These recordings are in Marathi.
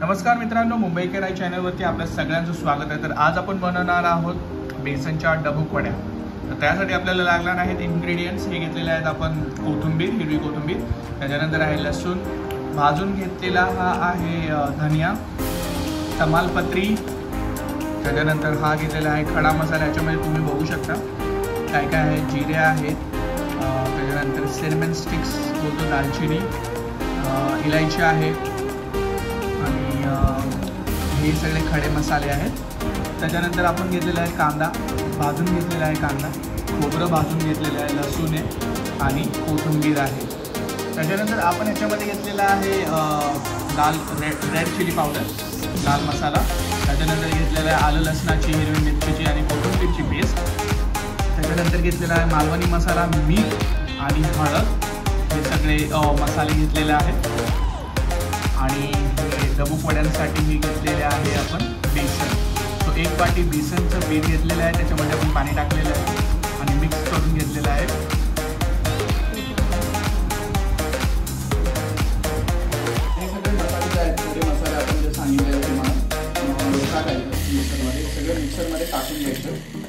नमस्कार मित्रांनो, मुंबई केराई चॅनलवरती आपल्या सगळ्यांचं स्वागत आहे। तर आज आपण बनवणार आहोत बेसनच्या डबूक वड्या। तर त्यासाठी आपल्याला लागणार आहेत इन्ग्रेडियंट्स। हे घेतलेले आहेत आपण कोथिंबीर, हिरवी कोथिंबीर, त्याच्यानंतर आहे लसूण, भाजून घेतलेला हा आहे धनिया, तमालपत्री, त्याच्यानंतर हा घेतलेला आहे खडा मसाला। याच्यामध्ये तुम्ही बघू शकता काय काय आहे, जिरे आहेत, त्याच्यानंतर सिनेमन स्टिक्स बोलतो, दालचिनी, इलायची आहे आणि हे सगळे खडे मसाले आहेत। त्याच्यानंतर आपण घेतलेला आहे कांदा, भाजून घेतलेला आहे कांदा, खोबरं भाजून घेतलेलं आहे, लसूण आहे आणि कोथिंबीर आहे। त्याच्यानंतर आपण याच्यामध्ये घेतलेला आहे रेड चिली पावडर, लाल मसाला। त्याच्यानंतर घेतलेला आहे आलं लसणाची, हिरवी मिरचीची आणि कोथिंबीरची पेस्ट। त्याच्यानंतर घेतलेला आहे मालवणी मसाला, मीठ आणि हळद, हे सगळे मसाले घेतलेले आहेत। आणि डबूक वड्यांसाठी मी घेतलेले आहे आपण बेसन। तो 1 वाटी बेसनचं पीठ घेतलेलं आहे, त्याच्यामध्ये आपण पाणी टाकलेलं आहे आणि मिक्स करून घेतलेलं आहे। हे सगळे मसाले जे आहेत, थोडे मसाले आपण जे सांगितले तुम्हाला टाकायचे मिक्सरमध्ये, सगळं मिक्सरमध्ये टाकून घ्यायचं।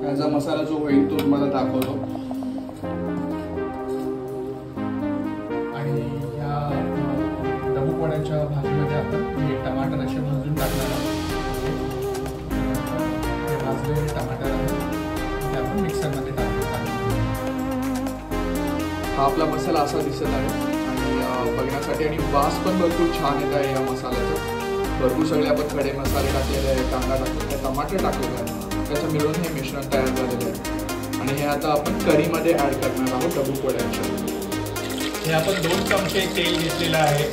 याचा मसाला जो होईल तो तुम्हाला दाखवतो। आणि या डबूक वड्याच्या भाजीमध्ये आपण हे टमाटर असे भाजून टाकणार आहोत। हे भाजलेले टमाटर आहे ते आपण मिक्सरमध्ये टाकणार। हा आपला मसाला असा दिसत आहे आणि बघण्यासाठी आणि वास पण भरपूर छान येत आहे या मसाल्याचा। भरपूर सगळे आपण खडे मसाले टाकलेले आहे, कांदा टाकलेला, टमाटर टाकलेलं आहे, त्याचं मिळून हे मिश्रण तयार झालेलं आहे। आणि हे आता आपण कढीमध्ये ॲड करणार आहोत डबूक वड्यांच्या। हे आपण 2 चमचे तेल घेतलेलं आहे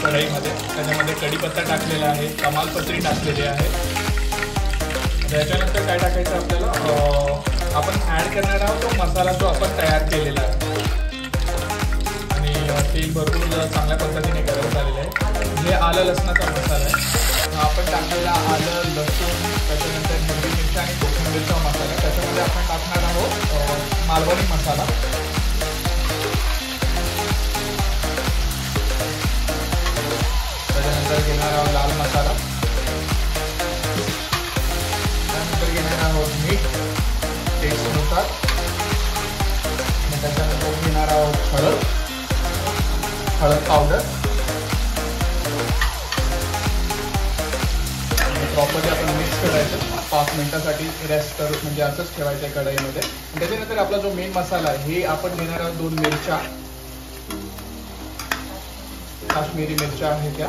कढईमध्ये, त्याच्यामध्ये कढीपत्ता टाकलेला आहे, तमालपत्री टाकलेली आहे। त्याच्यानंतर काय टाकायचं आपल्याला, आपण ॲड करणार आहोत तो मसाला जो आपण तयार केलेला आहे। आणि तेल भरपूर चांगल्या पद्धतीने गरम झालेलं आहे। हे आलं लसणाचा मसाला आहे, आपण टाकलेला आलं लसूण, त्याच्यानंतर हिरवी मिरची आणि कोथिंबीरचा मसाला। त्याच्यामध्ये आपण टाकणार आहोत मालवणी मसाला, त्याच्यानंतर घेणार आहोत लाल मसाला, त्यानंतर घेणार आहोत मीठ टेस्टनुसार, त्याच्यानंतर घेणार आहोत हळद पावडर। प्रॉपरली आपण मिक्स करायचं, 5 मिनिटासाठी रेस्ट करू, म्हणजे असंच ठेवायचं आहे कढईमध्ये। त्याच्यानंतर आपला जो मेन मसाला आहे, हे आपण घेणार आहोत 2 मिरच्या, काश्मीरी मिरच्या आहेत त्या।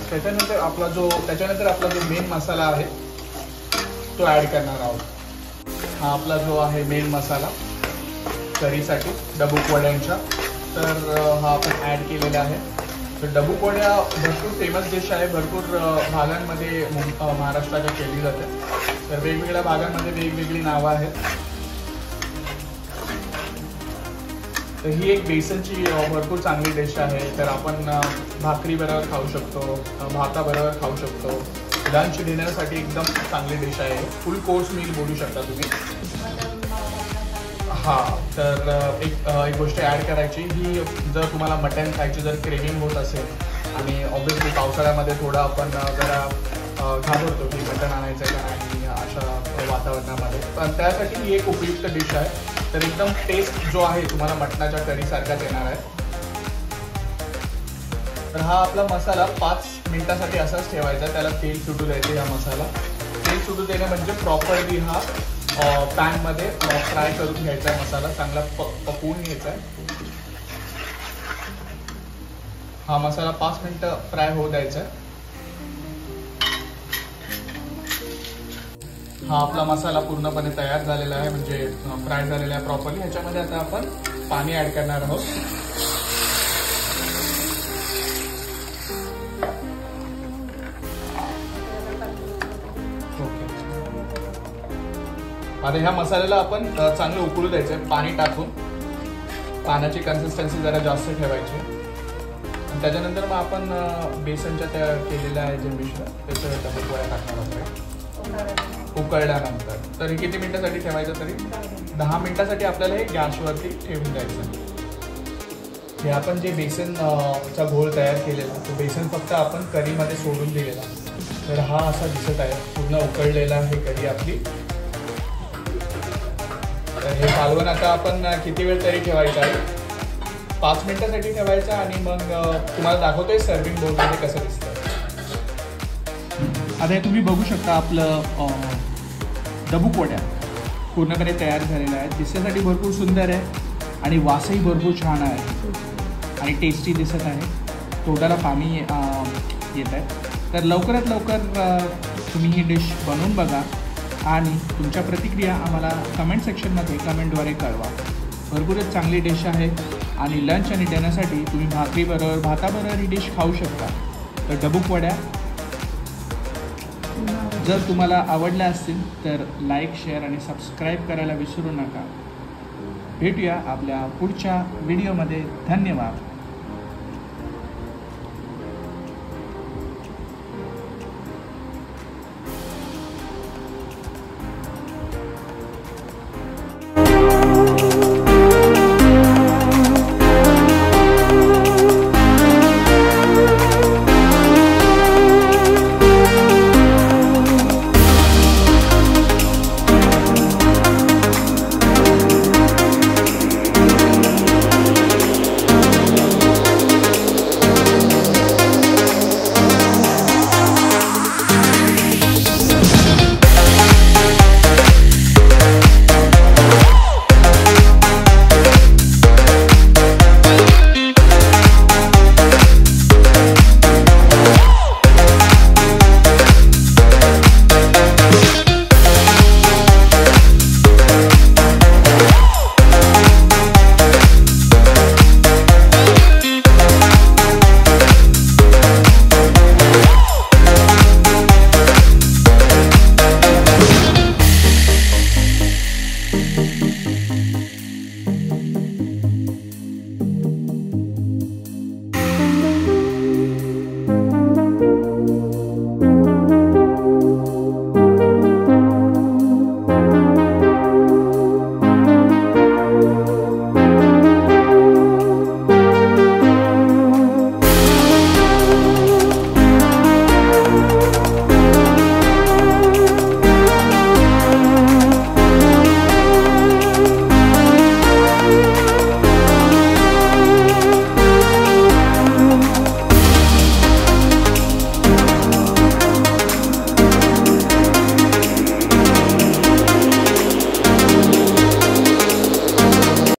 त्याच्यानंतर आपला जो मेन मसाला आहे तो ॲड करणार आहोत। हा आपला जो आहे मेन मसाला कढीसाठी डबूक वड्यांच्या, तर हा आपण ॲड केलेला आहे। तर डबूक वड्या भरपूर फेमस डिश आहे, भरपूर भागांमध्ये महाराष्ट्राच्या केली जाते। तर वेगवेगळ्या भागांमध्ये वेगवेगळी नावं आहेत। तर ही एक बेसनची भरपूर चांगली डिश आहे। तर आपण भाकरी बरोबर खाऊ शकतो, भाताबरोबर खाऊ शकतो, लंच डिनरसाठी एकदम चांगली डिश आहे। फुल कोर्स मील बोलू शकता तुम्ही। हां, तर एक गोष्ट ॲड करायची, ही जर तुम्हाला मटण खायची जर क्रेविंग होत असेल आणि ऑब्व्हियसली पावसाळ्यामध्ये थोडं आपण जरा घाबरतो की मटण आणायचं का नाही अशा वातावरणामध्ये, पण त्यासाठी ही एक उपयुक्त डिश आहे। तर एकदम टेस्ट जो आहे तुम्हाला मटणाच्या कढीसारखाच येणार आहे। तर हा आपला मसाला 5 मिनिटासाठी असाच ठेवायचा, त्याला तेल सुटू द्यायचं। हा मसाला तेल सुटू देणं म्हणजे प्रॉपरली हा पॅनमध्ये फ्राय करून घ्यायचा आहे, मसाला चांगला पकवून घ्यायचा आहे। हा मसाला 5 मिनिटं फ्राय होऊ द्यायचा आहे। हा आपला मसाला पूर्णपणे तयार झालेला आहे, म्हणजे फ्राय झालेला आहे प्रॉपरली। ह्याच्यामध्ये आता आपण पाणी ॲड करणार आहोत। आता ह्या मसाल्याला आपण चांगलं उकळू द्यायचं, पाणी टाकून पाण्याची कन्सिस्टन्सी जरा जास्त ठेवायची। त्याच्यानंतर मग आपण बेसनच्या त्या केलेल्या आहे जे मिश्रण त्याचं डबूक वड्या टाकणार आहोत। उकळल्यानंतर. तर हे किती मिनिटासाठी ठेवायचं तरी? 10 मिनिटासाठी आपल्याला हे गॅसवरती ठेवून द्यायचं. हे आपण जे बेसनचा घोळ तयार केलेला, तो बेसन फक्त आपण कढीमध्ये सोडून दिलेला. तर हा असा दिसत आहे, पूर्ण उकळलेला आहे कढी आपली. तर हे कालवण आता आपण किती वेळ तरी ठेवायचं आहे? 5 मिनिटासाठी ठेवायचं. आणि मग तुम्हाला दाखवतोय सर्विंग बोलमध्ये कसं दिसतं. आता हे तुम्ही बघू शकता, आपलं डबूक वड्या पूर्णपणे तयार झालेल्या आहेत. दिसण्यासाठी भरपूर सुंदर आहे आणि वासही भरपूर छान आहे आणि टेस्टी दिसत आहे. तोंडाला पाणी येत आहे. तर लवकरात लवकर तुम्ही ही डिश बनवून बघा आणि तुमच्या प्रतिक्रिया आम्हाला कमेंट सेक्शनमध्ये कमेंटद्वारे कळवा. भरपूरच चांगली डिश आहे आणि लंच आणि डिनरसाठी तुम्ही भाकरीबरोबर भाताबरोबर ही डिश खाऊ शकता. तर डबूक वड्या जर तुम्हाला आवडल्या असतील तर लाईक, शेअर आणि सबस्क्राईब करायला विसरू नका. भेटूया आपल्या पुढच्या व्हिडिओमध्ये. धन्यवाद.